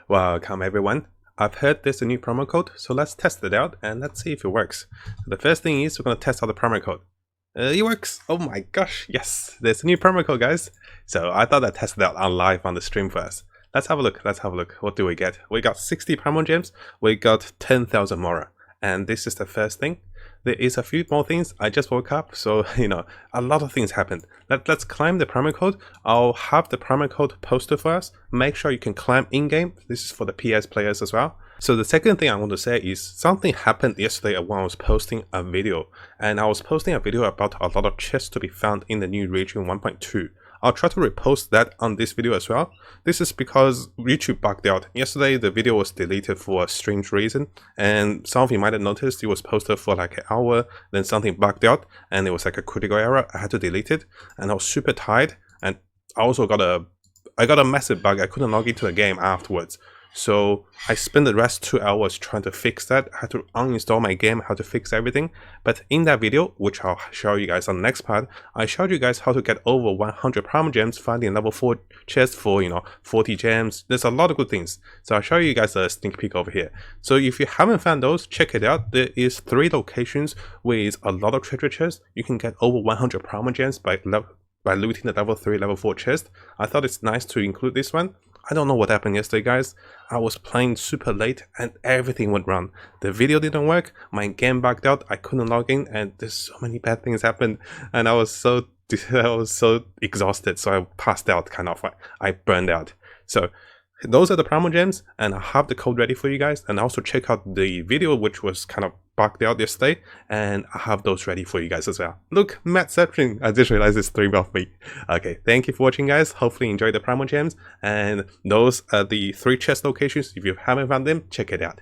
Welcome everyone. I've heard there's a new promo code, so let's test it out and let's see if it works. So the first thing is we're going to test out the promo code. It works! Oh my gosh, yes! There's a new promo code, guys! So I thought I'd test it out on live on the stream first. Let's have a look, What do we get? We got 60 Primogems, we got 10,000 Mora. And this is the first thing. There is a few more things. I just woke up, so a lot of things happened. Let's climb the promo code. I'll have the promo code posted for us. Make sure you can climb in-game. This is for the PS players as well. So the second thing I want to say is something happened yesterday when I was posting a video. And I was posting a video about a lot of chests to be found in the new region 1.2. I'll try to repost that on this video as well. This is because YouTube bugged out. Yesterday the video was deleted for a strange reason, and some of you might have noticed it was posted for like an hour, then something bugged out and it was like a critical error. I had to delete it and I was super tired, and I also got a massive bug. I couldn't log into the game afterwards. So I spent the rest 2 hours trying to fix that. I had to uninstall my game, how to fix everything. But in that video, which I'll show you guys on the next part, I showed you guys how to get over 100 Primogems, finding level 4 chest for 40 gems. There's a lot of good things. So I'll show you guys a sneak peek over here. So if you haven't found those, check it out. There is 3 locations with a lot of treasure chests. You can get over 100 Primogems by looting the level 3, level 4 chest. I thought it's nice to include this one. I don't know what happened yesterday, guys. I was playing super late and everything went wrong. The video didn't work, my game bugged out, I couldn't log in, and there's so many bad things happened, and I was so exhausted, so I passed out, I burned out. So those are the Primogems, and I have the code ready for you guys, and also check out the video which was kind of bugged out yesterday, and I have those ready for you guys as well. Look, Mattception, I just realized it's 3 of me. Okay, thank you for watching, guys. Hopefully you enjoyed the Primogems, and those are the 3 chest locations. If you haven't found them, check it out.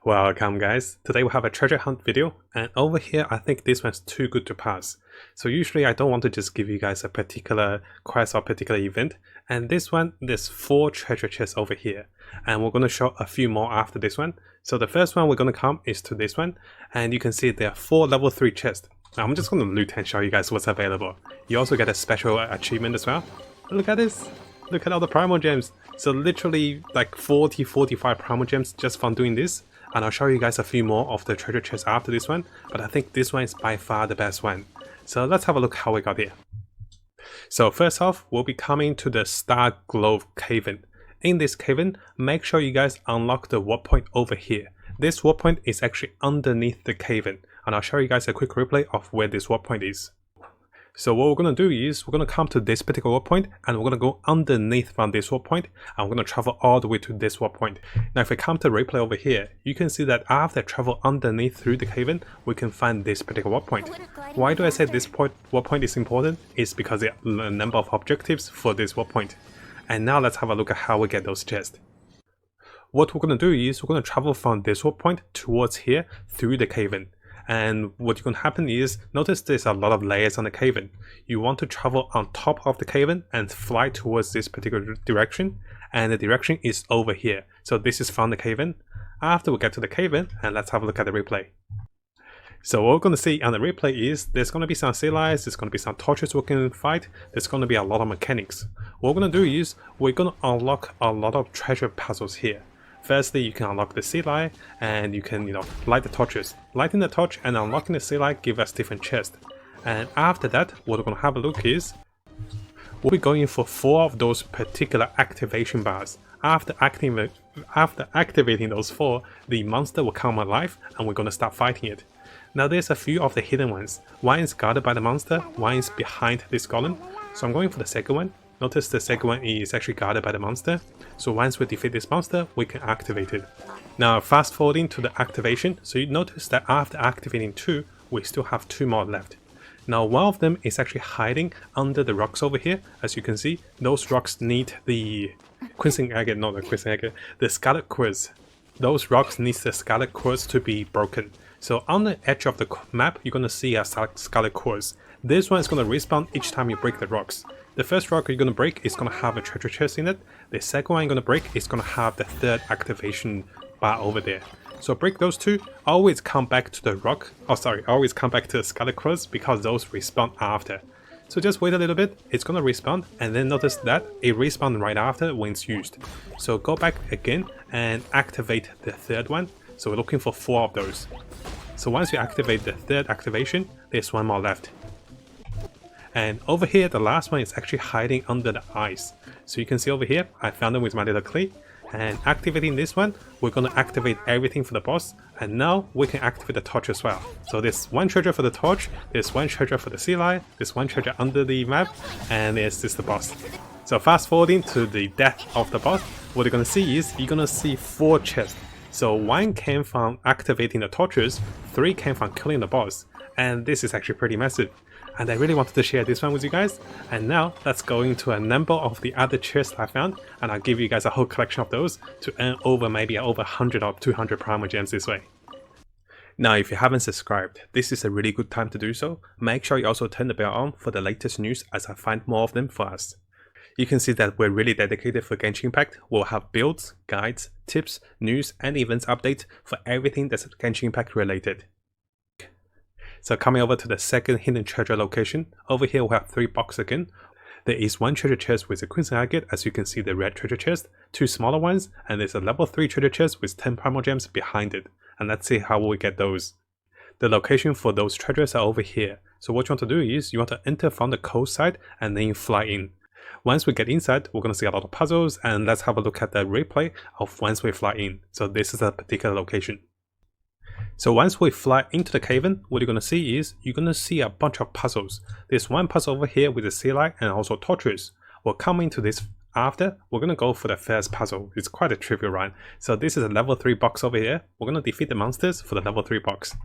Welcome, guys. Today we have a treasure hunt video, and over here I think this one's too good to pass. So usually I don't want to just give you guys a particular quest or particular event, and this one, there's 4 treasure chests over here, and we're going to show a few more after this one. So the first one we're going to come is to this one, and you can see there are 4 level 3 chests. Now I'm just going to loot and show you guys what's available. You also get a special achievement as well. Look at this! Look at all the Primogems! So literally like 40-45 Primogems just from doing this. And I'll show you guys a few more of the treasure chests after this one, but I think this one is by far the best one. So let's have a look how we got here. So first off, we'll be coming to the Star Globe Cave-in. In this cave-in, make sure you guys unlock the warp point over here. This warp point is actually underneath the cave-in, and I'll show you guys a quick replay of where this warp point is. So what we're going to do is we're going to come to this particular warp point, and we're going to go underneath from this warp point, and we're going to travel all the way to this warp point. Now if we come to replay over here, you can see that after I travel underneath through the cave-in, we can find this particular warp point. Why do I say this warp point is important? It's because there are a number of objectives for this warp point. And now let's have a look at how we get those chests. What we're going to do is we're going to travel from this warp point towards here through the cave-in. And what's going to happen is, notice there's a lot of layers on the cave-in. You want to travel on top of the cave-in and fly towards this particular direction, and the direction is over here. So this is from the cave-in. After we get to the cave-in, and let's have a look at the replay. So what we're going to see on the replay is there's going to be some sea lions, there's going to be some torches we can fight, there's going to be a lot of mechanics. What we're going to do is we're going to unlock a lot of treasure puzzles here. Firstly, you can unlock the sea lion, and you can, light the torches. Lighting the torch and unlocking the sea lion give us different chests. And after that, what we're going to have a look is, we'll be going for 4 of those particular activation bars. After activating those 4, the monster will come alive, and we're going to start fighting it. Now there's a few of the hidden ones. One is guarded by the monster, one is behind this golem. So I'm going for the second one. Notice the second one is actually guarded by the monster. So once we defeat this monster, we can activate it. Now fast forwarding to the activation, so you notice that after activating 2, we still have 2 more left. Now one of them is actually hiding under the rocks over here. As you can see, those rocks need the the scarlet quartz. Those rocks need the scarlet quartz to be broken. So on the edge of the map, you're going to see a scarlet quartz. This one is going to respawn each time you break the rocks. The first rock you're going to break is going to have a treasure chest in it. The second one you're going to break is going to have the 3rd activation bar over there. So break those 2, always come back to the rock, always come back to the scarlet quartz because those respawn after. So just wait a little bit, it's gonna respawn, and then notice that it respawns right after when it's used. So go back again and activate the third one. So we're looking for 4 of those. So once you activate the third activation, there's 1 more left. And over here, the last one is actually hiding under the ice. So you can see over here, I found them with my little clay. And activating this one, we're going to activate everything for the boss, and now we can activate the torch as well. So there's 1 treasure for the torch, there's 1 treasure for the sea lion, there's 1 treasure under the map, and there's the boss. So fast forwarding to the death of the boss, what you're going to see is you're going to see 4 chests. So 1 came from activating the torches, 3 came from killing the boss, and this is actually pretty massive. And I really wanted to share this one with you guys. And now let's go into a number of the other chests I found, and I'll give you guys a whole collection of those to earn maybe over 100 or 200 Primogems this way. Now if you haven't subscribed, this is a really good time to do so. Make sure you also turn the bell on for the latest news as I find more of them for us. You can see that we're really dedicated for Genshin Impact. We'll have builds, guides, tips, news and events updates for everything that's Genshin Impact related. So coming over to the second hidden treasure location, over here we have 3 boxes again. There is 1 treasure chest with a crimson agate, as you can see the red treasure chest, 2 smaller ones, and there's a level 3 treasure chest with 10 Primogems behind it. And let's see how we get those. The location for those treasures are over here. So what you want to do is, you want to enter from the coast side and then you fly in. Once we get inside, we're going to see a lot of puzzles, and let's have a look at the replay of once we fly in. So this is a particular location. So once we fly into the cavern, what you're going to see is, you're going to see a bunch of puzzles. There's 1 puzzle over here with the sea lion and also torches. We'll come into this after. We're going to go for the first puzzle. It's quite a trivial one. So this is a level 3 box over here. We're going to defeat the monsters for the level 3 box.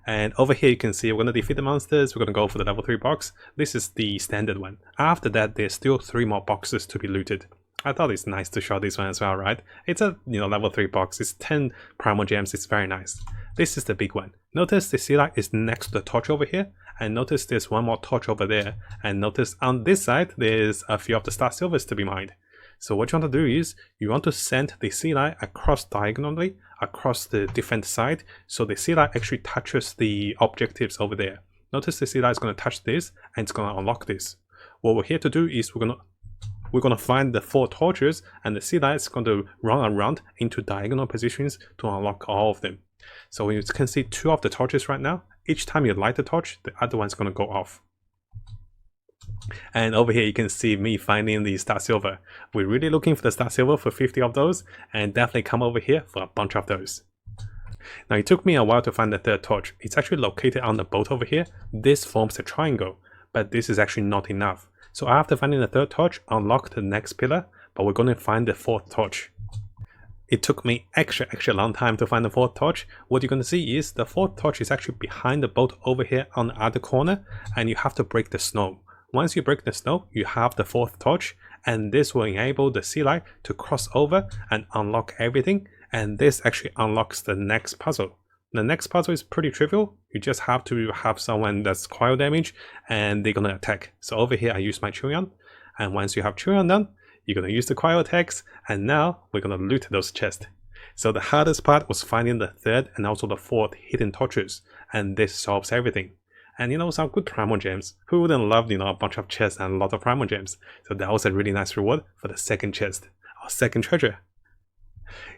And over here you can see we're going to defeat the monsters, we're going to go for the level 3 box. This is the standard one. After that, there's still 3 more boxes to be looted. I thought it's nice to show this one as well, right? It's a level 3 box, it's 10 Primogems, it's very nice. This is the big one. Notice the sea lion is next to the torch over here, and notice there's 1 more torch over there, and notice on this side there's a few of the star silvers to be mined. So what you want to do is, you want to send the sea lion across diagonally, across the different side, so the sea lion actually touches the objectives over there. Notice the sea lion is going to touch this, and it's going to unlock this. What we're here to do is, we're going to find the 4 torches, and the sea lion is going to run around into diagonal positions to unlock all of them. So you can see 2 of the torches right now. Each time you light the torch, the other one's going to go off. And over here you can see me finding the star silver. We're really looking for the star silver for 50 of those, and definitely come over here for a bunch of those. Now it took me a while to find the 3rd torch. It's actually located on the boat over here. This forms a triangle, but this is actually not enough. So after finding the 3rd torch, unlock the next pillar, but we're going to find the 4th torch. It took me extra long time to find the 4th torch. What you're going to see is the 4th torch is actually behind the boat over here on the other corner, and you have to break the snow. Once you break the snow, you have the 4th torch, and this will enable the sea lion to cross over and unlock everything, and this actually unlocks the next puzzle. The next puzzle is pretty trivial. You just have to have someone that's cryo damage, and they're going to attack. So over here I use my Churion, and once you have Churion done, you're going to use the cryo attacks, and now we're going to loot those chests. So the hardest part was finding the 3rd and also the 4th hidden torches, and this solves everything. And some good Primogems. Who wouldn't love a bunch of chests and a lot of Primogems? So that was a really nice reward for the 2nd chest, our 2nd treasure.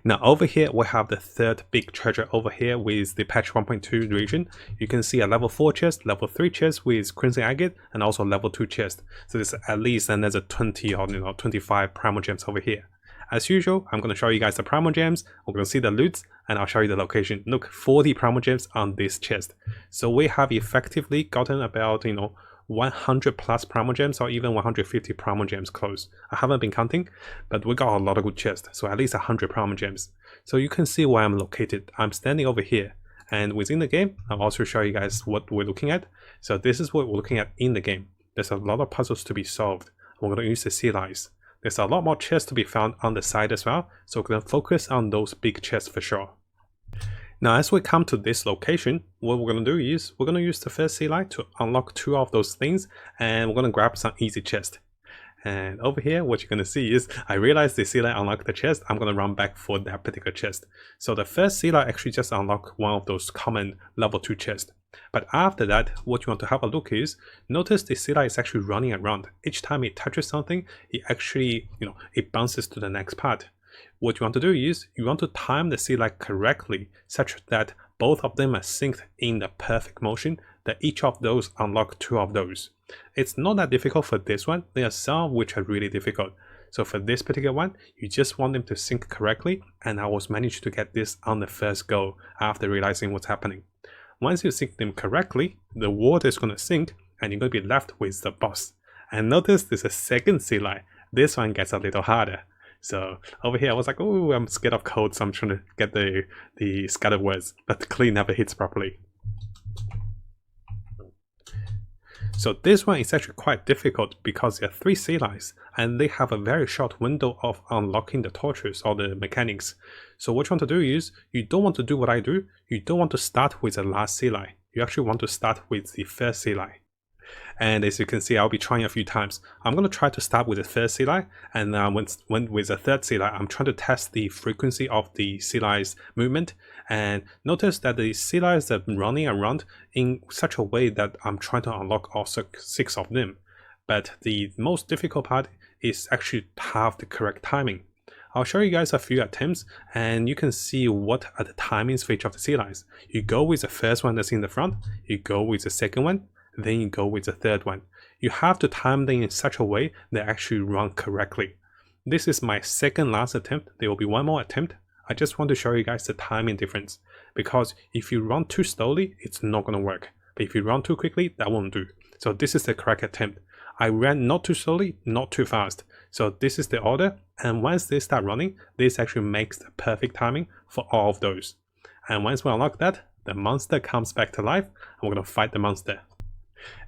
Now over here we have the 3rd big treasure over here with the patch 1.2 region. You can see a level 4 chest, level 3 chest with crimson agate, and also level 2 chest. So there's at least another 20 or 25 Primogems over here. As usual, I'm going to show you guys the Primogems, we're going to see the loots, and I'll show you the location. Look, 40 Primogems on this chest. So we have effectively gotten about 100 plus Primogems, or even 150 Primogems close. I haven't been counting, but we got a lot of good chests, so at least 100 Primogems. So you can see where I'm located. I'm standing over here, and within the game, I'll also show you guys what we're looking at. So this is what we're looking at in the game. There's a lot of puzzles to be solved. We're going to use the sea lions. There's a lot more chests to be found on the side as well, so we're going to focus on those big chests for sure. Now as we come to this location, what we're going to do is, we're going to use the first sea lion to unlock 2 of those things, and we're going to grab some easy chests. And over here, what you're going to see is, I realized the sea lion unlocked the chest, I'm going to run back for that particular chest. So the first sea lion actually just unlocked one of those common level 2 chests. But after that, what you want to have a look is, notice the sea light is actually running around. Each time it touches something, it actually, it bounces to the next part. What you want to do is, you want to time the sea light correctly, such that both of them are synced in the perfect motion, that each of those unlock 2 of those. It's not that difficult for this one, there are some which are really difficult. So for this particular one, you just want them to sync correctly, and I was managed to get this on the first go after realizing what's happening. Once you sync them correctly, the water is going to sink, and you're going to be left with the boss. And notice there's a second sea light. This one gets a little harder. So over here I was like, oh, I'm scared of cold, so I'm trying to get the scattered words, but the clay never hits properly. So this one is actually quite difficult because there are 3 sea lights and they have a very short window of unlocking the torches or the mechanics. So what you want to do is, you don't want to do what I do, you don't want to start with the last sea light, you actually want to start with the first sea light. And as you can see, I'll be trying a few times. I'm going to try to start with the first sea light, and when with the third sea light, I'm trying to test the frequency of the sea light's movement. And notice that the sea lights are running around in such a way that I'm trying to unlock all 6 of them. But the most difficult part is actually to have the correct timing. I'll show you guys a few attempts, and you can see what are the timings for each of the sea lights. You go with the first one that's in the front, you go with the second one, then you go with the third one. You have to time them in such a way they actually run correctly. This is my second last attempt. There will be one more attempt. I just want to show you guys the timing difference, because if you run too slowly, it's not going to work. But if you run too quickly, that won't do. So this is the correct attempt. I ran not too slowly, not too fast. So this is the order, and once they start running, this actually makes the perfect timing for all of those. And once we unlock that, the monster comes back to life, and we're going to fight the monster.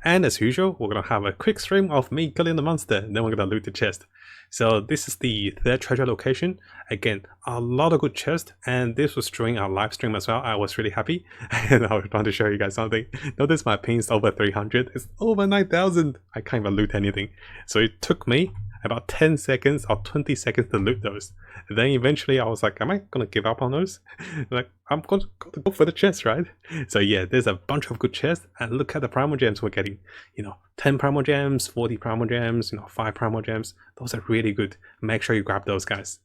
And as usual, we're going to have a quick stream of me killing the monster, then we're going to loot the chest. So this is the 3rd treasure location. Again, a lot of good chests, and this was during our live stream as well. I was really happy, and I was trying to show you guys something. Notice my ping is over 300, it's over 9,000. I can't even loot anything. So it took me about 10 seconds or 20 seconds to loot those. Then eventually I was like, am I gonna give up on those? Like, I'm gonna go for the chest, right? So yeah, there's a bunch of good chests, and look at the Primogems we're getting. 10 Primogems, 40 Primogems, 5 Primogems. Those are really good. Make sure you grab those, guys.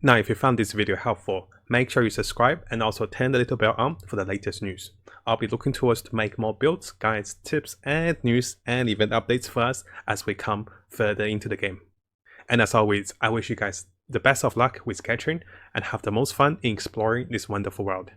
Now, if you found this video helpful, make sure you subscribe and also turn the little bell on for the latest news. I'll be looking towards to make more builds, guides, tips, and news and event updates for us as we come further into the game. And as always, I wish you guys the best of luck with Genshin and have the most fun in exploring this wonderful world.